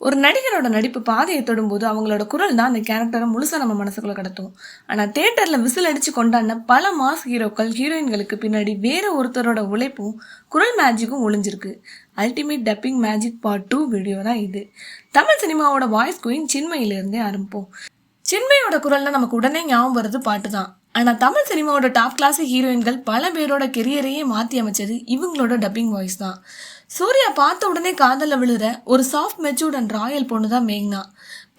ஒரு நடிகரோட நடிப்பு பாதையை தொடும்போது அவங்களோட குரல் தான் அந்த கேரக்டரை முழுசா நம்ம மனசுக்குள்ள கடத்தும். ஆனா தியேட்டர்ல விசில் அடிச்சு கொண்டாடின பல மாஸ் ஹீரோக்கள் ஹீரோயின்களுக்கு பின்னாடி வேற ஒருத்தரோட உழைப்பும் குரல் மேஜிக்கும் ஒளிஞ்சிருக்கு. Ultimate dubbing magic part 2 video தான் இது. தமிழ் சினிமாவோட வாய்ஸ் குயின் சின்மையிலிருந்தே ஆரம்பிப்போம். சின்மையோட குரல்ல நமக்கு உடனே ஞாபகம் வருது பாட்டு தான். ஆனா தமிழ் சினிமாவோட டாப் கிளாஸ் ஹீரோயின்கள் பல பேரோட கெரியரையே மாத்தி அமைச்சது இவங்களோட டப்பிங் வாய்ஸ் தான். சூர்யா பார்த்த உடனே காதல விழுற ஒரு சாஃப்ட் மெச்சூர்ட் அண்ட் ராயல் பொண்ணு தான் மேக்னா.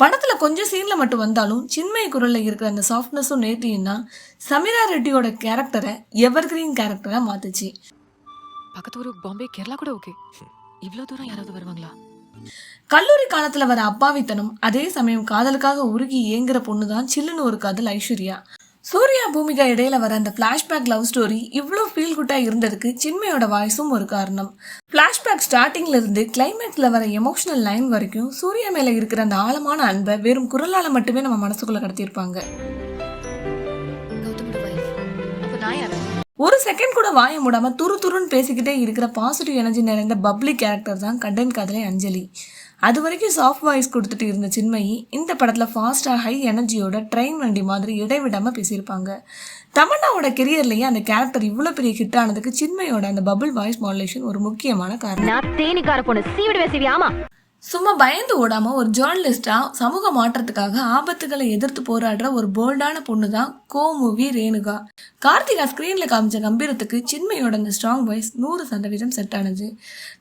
படத்துல கொஞ்சம் சீன்ல மட்டும் வந்தாலும் சின்மய குரல்ல இருக்கிற அந்த சாஃப்ட்னஸும் நேர்த்தியும் தான் சமீரா ரெட்டியோட கேரக்டரை எவர் கிரீன் கேரக்டரா மாத்துச்சு. பக்கத்து ஊரு பாம்பே கேரளா கூட ஓகே, இவ்வளவு தூரம் யாராவது வருவாங்களா? கல்லூரி காலத்துல வர அப்பாவித்தனம், அதே சமயம் காதலுக்காக உருகி ஏங்குற பொண்ணுதான் சில்லுன்னு ஒரு காதல் ஐஸ்வர்யா. சூர்யா பூமிகா இடையில வர அந்த பிளாஷ்பேக் லவ் ஸ்டோரி இவ்வளோ ஃபீல் குட்டா இருந்ததுக்கு சின்மையோட வாய்ஸும் ஒரு காரணம். பிளாஷ்பேக் ஸ்டார்டிங்ல இருந்து கிளைமேக்ஸ்ல வர எமோஷனல் லைன் வரைக்கும் சூர்யா மேல இருக்கிற அந்த ஆழமான அன்பை வெறும் குரலால மட்டுமே நம்ம மனசுக்குள்ள கடத்தியிருப்பாங்க. ஒரு செகண்ட் கூட வாய மூடாம துரு துருன்னு பேசிக்கிட்டே இருக்கிற பாசிட்டிவ் எனர்ஜி நிறைந்த பப்ளிக் கேரக்டர் தான் கண்டென்ட் காதலை அஞ்சலி. அது வரைக்கும் சாஃப்ட் வாய்ஸ் கொடுத்துட்டு இருந்த சின்மயி இந்த படத்துல ஃபாஸ்டா ஹை எனர்ஜியோட ட்ரெயின் வண்டி மாதிரி இடைவிடாம பேசியிருப்பாங்க. தமன்னாவோட கெரியர்லயே அந்த கேரக்டர் இவ்வளவு பெரிய ஹிட் ஆனதுக்கு சின்மயோட அந்த பபிள் வாய்ஸ் மாடுலேஷன் ஒரு முக்கியமான காரணம். சும்மா பயந்து ஓடாம ஒரு ஜேர்னலிஸ்டா சமூக மாற்றத்துக்காக ஆபத்துகளை எதிர்த்து போராடுற ஒரு போல்டான பொண்ணு தான் கோ மூவி ரேணுகா. கார்த்திகா ஸ்கிரீன்ல காமிச்ச கம்பீரத்துக்கு சின்மையோட அந்த ஸ்ட்ராங் வாய்ஸ் 100% செட் ஆனது.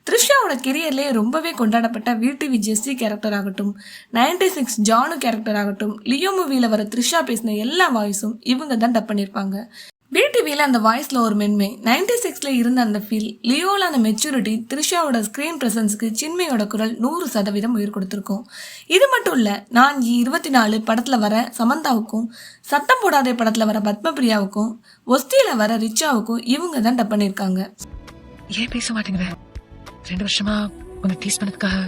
த்ரிஷாவோட கெரியர்லேயே ரொம்பவே கொண்டாடப்பட்ட விடிவி ஜெஸ்ஸி கேரக்டர் ஆகட்டும், 96 ஜானு கேரக்டர் ஆகட்டும், லியோ மூவில வர த்ரிஷா பேசின எல்லா வாய்ஸும் இவங்க தான் டப் பண்ணியிருப்பாங்க. பிடிவியில் அந்த வாய்ஸ்ல ஒரு மென்மை, 96ல இருந்த அந்த ஃபீல், லியோல அந்த மெச்சூரிட்டி, த்ரிஷாவோட ஸ்கிரீன் பிரசன்ஸுக்கு சின்மையோட குரல் 100% உயிர் கொடுத்துருக்கோம். இது மட்டும் இல்ல, நான் 24 படத்துல வர சமந்தாவுக்கும், சத்தம் போடாதே படத்துல வர பத்மபிரியாவுக்கும், ஒஸ்தியில வர ரிச்சாவுக்கும் இவங்க தான் டப் பண்ணிருக்காங்க. ஏன் பேச மாட்டேங்கிற? 2 வருஷமா உன்னை டீஸ் பண்ணதுக்காக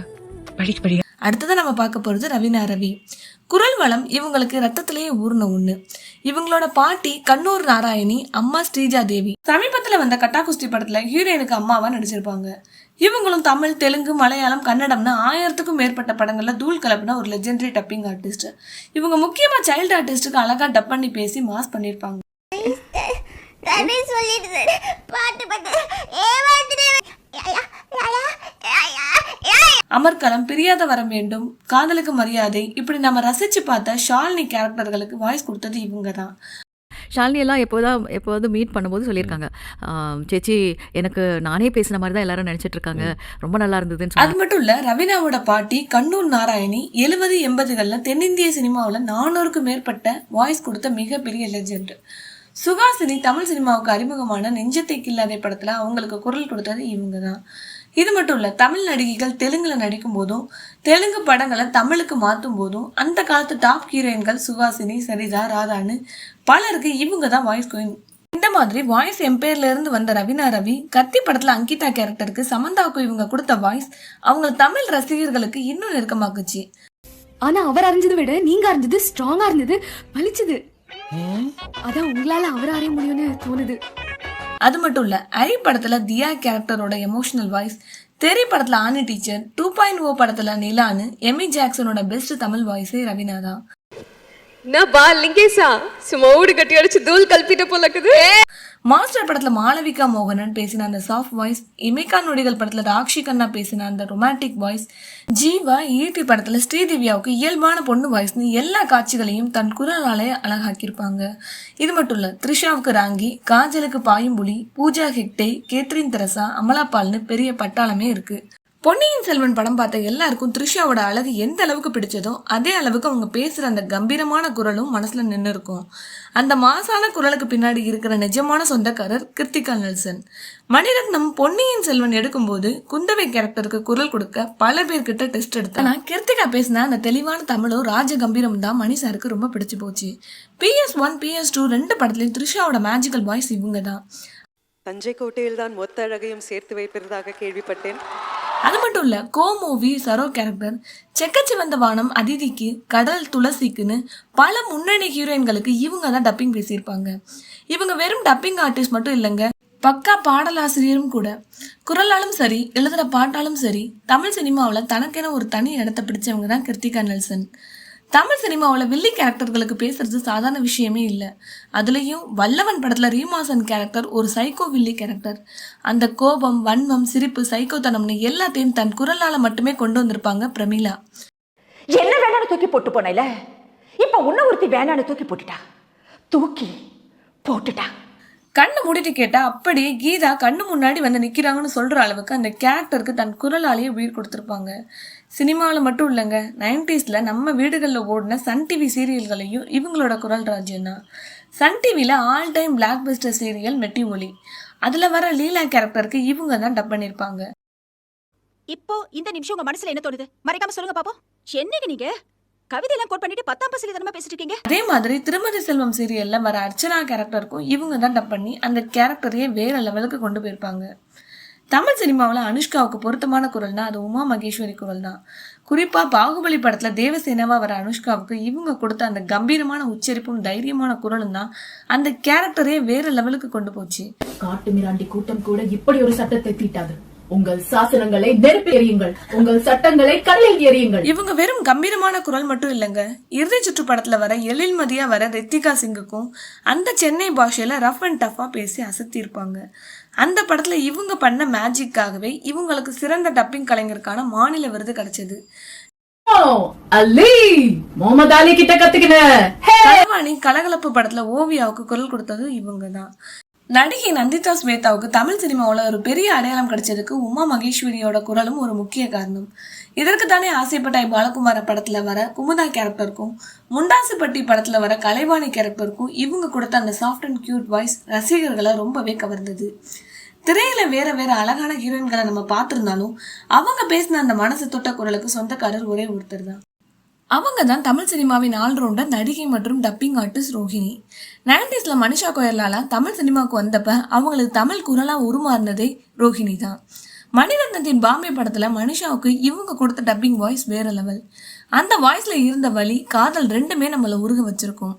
படிக்க படியா. அடுத்ததான் நம்ம பார்க்க போறது ரவீனா ரவி. குரல் வளம் இவங்களுக்கு ரத்தத்திலேயே ஊர்ன ஒண்ணு. இவங்களோட பாட்டி கண்ணூர் நாராயணி, அம்மா ஸ்ரீஜா தேவி. சமீபத்துல வந்த கட்டா குஸ்தி படத்துல ஹீரோயினுக்கு அம்மாவா நடிச்சிருப்பாங்க. இவங்களும் தமிழ், தெலுங்கு, மலையாளம், கன்னடம்னு 1000க்கும் மேற்பட்ட படங்கள்ல தூள் கலப்பின ஒரு லெஜெண்டரி டப்பிங் ஆர்டிஸ்ட். இவங்க முக்கியமா சைல்டு ஆர்டிஸ்டுக்கு அழகா டப் பண்ணி பேசி மாஸ் பண்ணிருப்பாங்க. அமர்கலம், பிரியாத வரம் வேண்டும், காதலுக்கு மரியாதை, இப்படி நம்ம ரசிச்சு பார்த்த ஷாலினி கேரக்டர்களுக்கு வாய்ஸ் கொடுத்தது இவங்க தான். ஷாலினி எல்லாம் எப்போது மீட் பண்ணும்போது சொல்லியிருக்காங்க, சேச்சி எனக்கு நானே பேசின மாதிரி தான் எல்லாரும் நினைச்சிட்டு இருக்காங்க, ரொம்ப நல்லா இருந்ததுன்னு. அது மட்டும் இல்ல, ரவீனாவோட பாட்டி கண்ணூர் நாராயணி 70-80கள்ல தென்னிந்திய சினிமாவில் 400க்கும் மேற்பட்ட வாய்ஸ் கொடுத்த மிகப்பெரிய லெஜெண்ட். சுகாசினி தமிழ் சினிமாவுக்கு அறிமுகமான நெஞ்சத்தை கில்லாதே படத்துல அவங்களுக்கு குரல் கொடுத்தது இவங்க தான். இது மட்டும் இல்ல, தமிழ் நடிகைகள் தெலுங்குல நடிக்கும் போதும், தெலுங்கு படங்களை தமிழுக்கு மாற்றும் போதும் அந்த காலத்து டாப் ஹீரோயின்கள் சுகாசினி, சரிதா, ராதான்னு பலருக்கு இவங்க தான் வாய்ஸ் குயின். இந்த மாதிரி வாய்ஸ் எம்பையர்ல இருந்து வந்த ரவீனா ரவி கத்தி படத்துல அங்கிதா கேரக்டருக்கு சமந்தாவுக்கு இவங்க கொடுத்த வாய்ஸ் அவங்க தமிழ் ரசிகர்களுக்கு இன்னும் நெருக்கமாக்குச்சு. ஆனா அவர் அறிஞ்சதை விட நீங்க அறிஞ்சது ஸ்ட்ராங்கா இருந்தது, பழிச்சது. அதான் உங்களால அவர் அறிய முடியும்னு தோணுது. அது மட்டும் இல்ல, ஐ படத்துல தியா கேரக்டரோட எமோஷனல் வாய்ஸ், தெரி படத்துல ஆனி டீச்சர், 2.0 படத்துல நிலான்னு எமி ஜாக்சனோட பெஸ்ட் தமிழ் வாய்ஸே ரவீனா தான். மாஸ்டர் படத்துல மாளவிகா மோகனன் பேசின அந்த சாஃப்ட் வாய்ஸ், இமைக்கா நொடிகள் படத்துல ராக்ஷி கண்ணா பேசின அந்த ரொமான்டிக் வாய்ஸ், ஜீவா ஈட்டி படத்துல ஸ்ரீதிவ்யாவுக்கு இயல்பான பொண்ணு வாய்ஸ்னு எல்லா காட்சிகளையும் தன் குரலாலே அழகாக்கியிருப்பாங்க. இது மட்டும் இல்ல, த்ரிஷாவுக்கு ராங்கி, காஜலுக்கு பாயும்புலி, பூஜா ஹெக்டே, கேத்ரின் தெரசா, அமலாபால்னு பெரிய பட்டாளமே இருக்கு. பொன்னியின் செல்வன் படம் பார்த்த எல்லாருக்கும் த்ரிஷாவோட அழகு எந்த அளவுக்கு பிடிச்சதோ அதே அளவுக்கு அவங்க பேசுற அந்த கம்பீரமான குரலும் மனசுல நின்று இருக்கும். அந்த மாசான குரலுக்கு பின்னாடி இருக்கிற நிஜமான சொந்தக்காரர் கிருத்திகா நெல்சன். மணிரத்னம் பொன்னியின் செல்வன் எடுக்கும்போது குந்தவை கேரக்டருக்கு குரல் கொடுக்க பல பேர்கிட்ட டெஸ்ட் எடுத்தா, ஆனா கிருத்திகா பேசின அந்த தெளிவான தமிழும் ராஜ கம்பீரம் தான் மணி சாருக்கு ரொம்ப பிடிச்சு போச்சு. PS1, PS2 2 படத்துலயும் த்ரிஷாவோட மேஜிக்கல் வாய்ஸ் இவங்க தான். தஞ்சை கோட்டையில் தான் மொத்த அழகையும் சேர்த்து வைப்பதாக கேள்விப்பட்டேன். அது மட்டும் இல்ல, கோ மூவி சரோ கேரக்டர், செக்கச்சி வந்த வானம் அதிதிக்கு, கடல் துளசிக்குன்னு பல முன்னணி ஹீரோயின்களுக்கு இவங்க தான் டப்பிங் பேசியிருப்பாங்க. இவங்க வெறும் டப்பிங் ஆர்டிஸ்ட் மட்டும் இல்லைங்க, பக்கா பாடலாசிரியரும் கூட. குரலாலும் சரி, எழுதுகிற பாட்டாலும் சரி, தமிழ் சினிமாவில் தனக்கென ஒரு தனி இடத்தை பிடிச்சவங்க தான் கிருத்திகா நெல்சன். தமிழ் சினிமாவில் வில்லி கேரக்டர்களுக்கு பேசுறது சாதாரண விஷயமே இல்லை. அதுலேயும் வல்லவன் படத்தில் ரீமாசன் கேரக்டர் ஒரு சைக்கோ வில்லி கேரக்டர். அந்த கோபம், வன்மம், சிரிப்பு, சைக்கோத்தனம்னு எல்லாத்தையும் தன் குரலால் மட்டுமே கொண்டு வந்திருப்பாங்க பிரமீளா. என்ன வேணான்னு தூக்கி போட்டு போனல, இப்ப உன்ன ஒருத்தி வேணான்னு தூக்கி போட்டுட்டா. கண்ணு மூடிட்டு கேட்டா அப்படியே கீதா கண்ணு முன்னாடி வந்து நிக்கிறாங்கன்னு சொல்ற அளவுக்கு அந்த கேரக்டருக்கு தன் குரலாலேயே உயிர் கொடுத்துருப்பாங்க. சினிமாவில் மட்டும் இல்லைங்க, 90s நம்ம வீடுகளில் ஓடின சன் டிவி சீரியல்களையும் இவங்களோட குரல் ராஜ்யம் தான். சன் டிவியில் all time black Bastar serial Metti Oli, அதில் வர லீலா கேரக்டருக்கு இவங்க தான் டப் பண்ணியிருப்பாங்க. இப்போ இந்த நிமிஷம் உங்க மனசுல என்ன தோணுது? மறைக்காம சொல்லுங்க பாப்போம். என்னங்க நீங்க கவிதையெல்லாம் கோட் பண்ணிட்டு 10ஆம் பசங்க தரமா பேசிட்டு இருக்கீங்க? அதே மாதிரி திருமதி செல்வம் சீரியல்ல வர அர்ச்சனா கேரக்டருக்கும் இவங்க தான் டப் பண்ணி அந்த கேரக்டரையே வேற லெவலுக்கு கொண்டு போயிருப்பாங்க. தமிழ் சினிமாவில் அனுஷ்காவுக்கு பொருத்தமான குரல்னா அது உமா மகேஸ்வரி குரல் தான். குறிப்பாக பாகுபலி படத்தில் தேவசேனாவா வர அனுஷ்காவுக்கு இவங்க கொடுத்த அந்த கம்பீரமான உச்சரிப்பும் தைரியமான குரலும் தான் அந்த கேரக்டரே வேற லெவலுக்கு கொண்டு போச்சு. காட்டு மிராண்டி கூட்டம் கூட இப்படி ஒரு சட்டத்தை தீட்டாது. உங்கள் சாசனங்களை நெருப்பில் எறியுங்கள், உங்கள் சட்டங்களை கடலில் எறியுங்கள். இவங்க வெறும் கம்பீரமான குரல் மட்டும் இல்லைங்க, இறுதி சுற்று படத்துல வர எழில்மதியா வர ரித்திகா சிங்குக்கும் அந்த சென்னை பாஷையில ரஃப் அண்ட் டஃபா பேசி அசத்தி இருப்பாங்க. அந்த படத்துல இவங்க பண்ண மேஜிக்காகவே இவங்களுக்கு சிறந்த டப்பிங் கலைஞருக்கான மாநில விருது கிடைச்சது. முகமது அலி கிட்ட கத்துக்கின கலவாணி கலகலப்பு படத்துல ஓவியாவுக்கு குரல் கொடுத்தது இவங்க தான். நடிகை நந்திதா ஸ்வேதாவுக்கு தமிழ் சினிமாவில் ஒரு பெரிய அடையாளம் கிடைச்சதுக்கு உமா மகேஸ்வரியோட குரலும் ஒரு முக்கிய காரணம். இதற்கு தானே ஆசைப்பட்டாய் பாலகுமார படத்துல வர குமுதா கேரக்டருக்கும் முண்டாசுப்பட்டி படத்துல வர கலைவாணி கேரக்டருக்கும் இவங்க கொடுத்த அந்த சாஃப்ட் அண்ட் கியூட் வாய்ஸ் ரசிகர்களை ரொம்பவே கவர்ந்தது. திரையில வேற வேற அழகான ஹீரோயின்களை நம்ம பார்த்திருந்தாலும் அவங்க பேசின அந்த மனசு தொட்ட குரலுக்கு சொந்தக்காரர் ஒரே ஒருத்தர் தான். அவங்க தான் தமிழ் சினிமாவின் ஆல்ரவுண்டர் நடிகை மற்றும் dubbing artist Rohini. 90s Manisha Koirala Tamil சினிமாவுக்கு வந்தப்ப அவங்களுக்கு தமிழ் குரலா உருமாறினதே ரோஹிணி தான். மணிரத்னத்தின் பாம்பே படத்துல மனிஷாவுக்கு இவங்க கொடுத்த டப்பிங் வாய்ஸ் வேற லெவல். அந்த வாய்ஸ்ல இருந்த வலி, காதல் ரெண்டுமே நம்மள உருக வச்சிருக்கோம்.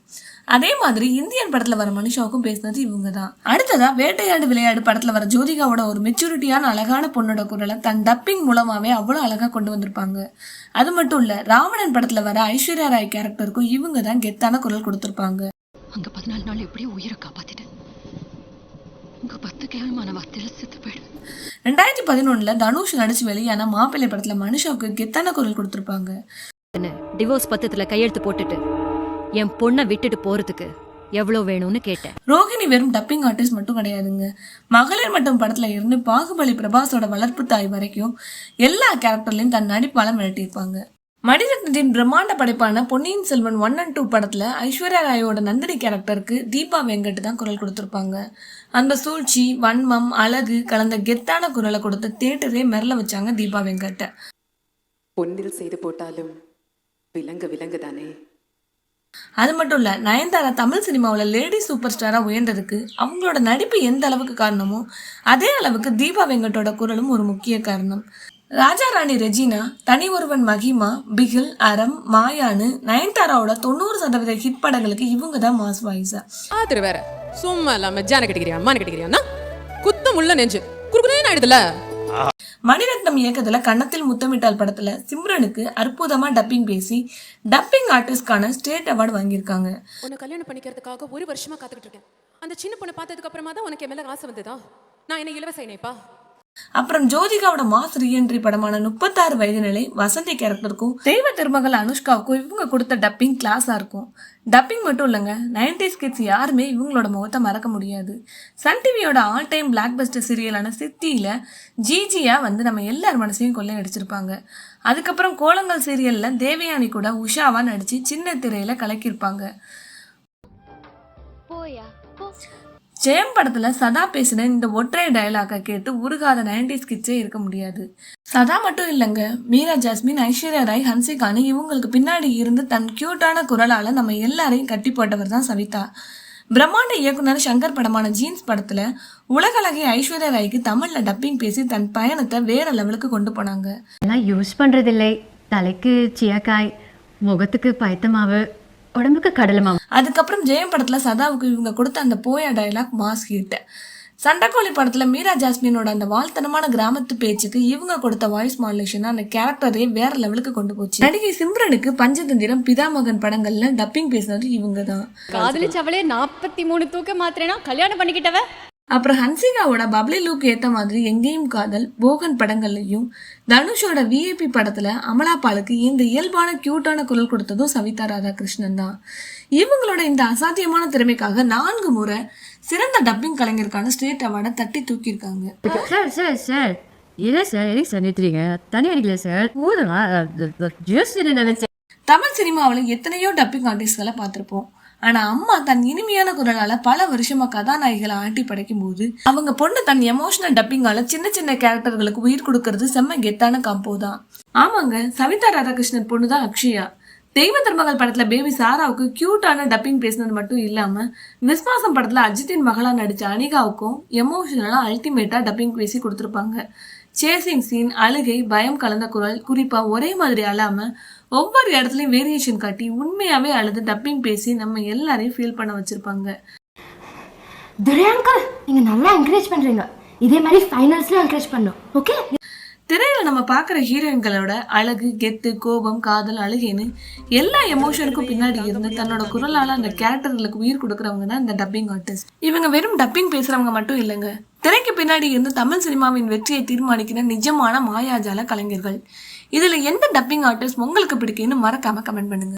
அதே மாதிரி இந்தியன் படத்துல வர மனிஷாவுக்கும் பேசினது இவங்க தான். அடுத்ததா வேட்டையாடு விளையாடு படத்துல வர ஜோதிகாவோட ஒரு மெச்சூரிட்டியான அழகான பொண்ணோட குரலை தன் டப்பிங் மூலமாவே அவ்வளவு அழகா கொண்டு வந்திருப்பாங்க. அது மட்டும் இல்ல, ராவணன் படத்துல வர ஐஸ்வர்யா ராய் கேரக்டருக்கும் இவங்க தான் கெத்தான குரல் கொடுத்திருப்பாங்க. அங்க 14 நாள் எப்படியோ உயிரை காப்பாத்திட்டேன். உங்க 10 கேவலமான வார்த்தையில செத்து போயிடு. 2011 தனுஷ் நடிச்சு வெளியான மாப்பிள்ளை படத்துல மனுஷாவுக்கு கெத்தான குரல் கொடுத்திருப்பாங்க. டிவோர்ஸ் பத்திரத்துல கையெழுத்து போட்டுட்டு என் பொண்ணை விட்டுட்டு போறதுக்கு எவ்வளவு வேணும்னு கேட்டேன். ரோஹிணி வெறும் டப்பிங் ஆர்டிஸ்ட் மட்டும் கிடையாதுங்க. மகளிர் மட்டும் படத்துல இருந்து பாகுபலி பிரபாஸோட வளர்ப்பு தாய் வரைக்கும் எல்லா கேரக்டர்லயும் தன் நடிப்பால மிரட்டியிருப்பாங்க. மணிரத்னத்தின் பிரம்மாண்ட படைப்பான பொன்னியின் செல்வன் 1 and 2 படத்துல ஐஸ்வர்யா ராயோட நந்தினி கேரக்டருக்கு தீபா வெங்கட் தான் குரல் கொடுத்திருப்பாங்க. அந்த சூழ்ச்சி, வன்மம், அழகு கலந்த கெத்தான குரலை கொடுத்த தியேட்டரே மிரள வச்சாங்க தீபா வெங்கட்ட. பொன்னில் செய்து போட்டாலும் விலங்கு தானே. அது மட்டும் இல்ல, நயன்தாரா தமிழ் சினிமாவில் லேடி சூப்பர் ஸ்டாரா உயர்ந்ததுக்கு அவங்களோட நடிப்பு எந்த அளவுக்கு காரணமோ அதே அளவுக்கு தீபா வெங்கட்டோட குரலும் ஒரு முக்கிய காரணம். ராஜா ராணி ரெஜினா, தனி ஒருவன் மகிமா, பிகில், அறம், மாயானு நயன்தாராவோட 90% ஹிட் படங்களுக்கு இவங்க தான் மாஸ் வாய்ஸா. ஆத்திர வேற சும்மா இல்லாம ஜான கட்டிக்கிறியா அம்மா கட்டிக்கிறியா குத்தம் உள்ள நெஞ்சு குறுகுனே ஆயிடுதுல. மணிரத்னம் இயக்கத்துல கன்னத்தில் முத்தமிட்டால் படத்துல சிம்ரனுக்கு அற்புதமா டப்பிங் பேசி டப்பிங் ஆர்டிஸ்ட்கான ஸ்டேட் அவார்டு வாங்கியிருக்காங்க. உன்னை கல்யாணம் பண்ணிக்கிறதுக்காக 1 வருஷமா காத்துக்கிட்டு இருக்கேன். அந்த சின்ன பொண்ணை பார்த்ததுக்கு அப்புறமா தான் உனக்கு மேல ஆசை வந்ததா? நான் என்ன இலவசைனேப்பா. அப்புறம் ஜோதிகாவோட மாஸ் ரீஎன்ட்ரி படமான 36 வயது நிலை வசந்தி கேரக்டருக்கும் தெய்வ திருமகள் அனுஷ்காவுக்கும் இவங்க கொடுத்த டப்பிங் கிளாஸா இருக்கும். டப்பிங் மட்டும் இல்லைங்க, 90s கிட்ஸ் யாருமே இவங்களோட முகத்தை மறக்க முடியாது. சன் டிவியோட ஆல் டைம் பிளாக் பஸ்டர் சீரியலான சித்தியில ஜிஜியா வந்து நம்ம எல்லார் மனசையும் கொள்ளையடிச்சிருப்பாங்க. அதுக்கப்புறம் கோலங்கள் சீரியல்ல தேவயானி கூட உஷாவா நடிச்சு சின்ன திரையில கலக்கியிருப்பாங்க. ஜெயம் படத்துல சதா பேசின இந்த ஒற்றை டயலாக கேட்டு உருகாத 90s கிட்ஸே இருக்க முடியாது. சதா மட்டும் இல்லைங்க, மீரா ஜாஸ்மின், ஐஸ்வர்யா ராய், ஹன்சிகானு இவங்களுக்கு பின்னாடி இருந்து தன் கியூட்டான குரலால நம்ம எல்லாரையும் கட்டி போட்டவர் தான் சவிதா. பிரம்மாண்ட இயக்குனர் சங்கர் படமான ஜீன்ஸ் படத்துல உலகளகை ஐஸ்வர்யா ராய்க்கு தமிழ்ல டப்பிங் பேசி தன் பயணத்தை வேற லெவலுக்கு கொண்டு போனாங்க. யூஸ் பண்றதில்லை. தலைக்கு சீயக்காய், முகத்துக்கு பைத்தமாவு, உடம்புக்கு கடலை மாவு. அதுக்கப்புறம் ஜெயம் படத்துல சதாவுக்கு இவங்க கொடுத்த அந்த போயா டயலாக் மாஸ் ஹிட். சண்டைக்கோழி படத்துல மீரா ஜாஸ்மினோட அந்த வாழ்த்தனமான கிராமத்து பேச்சுக்கு இவங்க கொடுத்த வாய்ஸ் மாடுலேஷன் அந்த கேரக்டரே வேற லெவலுக்கு கொண்டு போச்சு. நடிகை சிம்ரனுக்கு பஞ்சதந்திரம், பிதாமகன் படங்கள்ல டப்பிங் பேசினது இவங்க தான். காதலிச்சவளே 43 தூக்க மாத்திரேனா கல்யாணம் பண்ணிக்கிட்டவ. அப்புறம் ஹன்சிகாவோட பப்ளி லுக் ஏத்த மாதிரி எங்கேயும் காதல், போகன் படங்கள்லயும் தனுஷோட விஐபி படத்துல அமலாபாலுக்கு இந்த இயல்பான கியூட்டான குரல் கொடுத்ததும் சவிதா ராதாகிருஷ்ணன் தான். இவங்களோட இந்த அசாத்தியமான திறமைக்காக 4 முறை சிறந்த டப்பிங் கலைஞருக்கான ஸ்டேட் அவார்டை தட்டி தூக்கியிருக்காங்க. சார் இல்ல சார் எதுக்கு சார் நிறுத்துறீங்க? தனி அடிக்கல சார், ஊதுமா ஜூஸ் நினைச்சேன். தமிழ் சினிமாவில் எத்தனையோ டப்பிங் ஆர்டிஸ்ட்களை பார்த்திருப்போம். ஆனா அம்மா தன் இனிமையான குரலால பல வருஷமா கதாநாயகிகளை ஆட்டி படைக்கும் போது அவங்க பொண்ணு தன் எமோஷனல் டப்பிங்கால சின்ன சின்ன கேரக்டர்களுக்கு உயிர் கொடுக்கறது செம்ம கெத்தான காம்போ தான். ஆமாங்க, சவிதா ராதாகிருஷ்ணன் பொண்ணு தான் அக்ஷயா. தெய்வ திருமகள் படத்துல பேபி சாராவுக்கு கியூட்டான டப்பிங் பேசினது மட்டும் இல்லாம விஸ்வாசம் படத்துல அஜித்தின் மகளா நடிச்ச அனிகாவுக்கும் எமோஷனலா அல்டிமேட்டா டப்பிங் பேசி கொடுத்துருப்பாங்க. சேசிங் சீன், அழுகை, பயம் கலந்த குரல், குறிப்பா ஒரே மாதிரி அழாம ஒவ்வொரு இடத்துலயும் வேரியேஷன் காட்டி உண்மையாவே அழுது டப்பிங் பேசி நம்ம எல்லாரையும் ஃபீல் பண்ண வச்சிருப்பாங்க. துரையங்கா, நீங்க நல்லா என்கரேஜ் பண்றீங்க. இதே மாதிரி ஃபைனல்ஸ்ல என்கரேஜ் பண்ணோம். ஓகே. திரையில நம்ம பாக்குற ஹீரோயின்களோட அழகு, கெத்து, கோபம், காதல், அழுகைன்னு எல்லா எமோஷனுக்கும் பின்னாடி இருந்து தன்னோட குரலால அந்த கேரக்டர்களுக்கு உயிர் கொடுக்கறவங்க தான் இந்த டப்பிங் ஆர்டிஸ்ட். இவங்க வெறும் டப்பிங் பேசுறவங்க மட்டும் இல்லைங்க, திரைக்கு பின்னாடி இருந்து தமிழ் சினிமாவின் வெற்றியை தீர்மானிக்கிற நிஜமான மாயாஜால கலைஞர்கள். இதுல எந்த டப்பிங் ஆர்டிஸ்ட் உங்களுக்கு பிடிக்குன்னு மறக்காம கமெண்ட் பண்ணுங்க.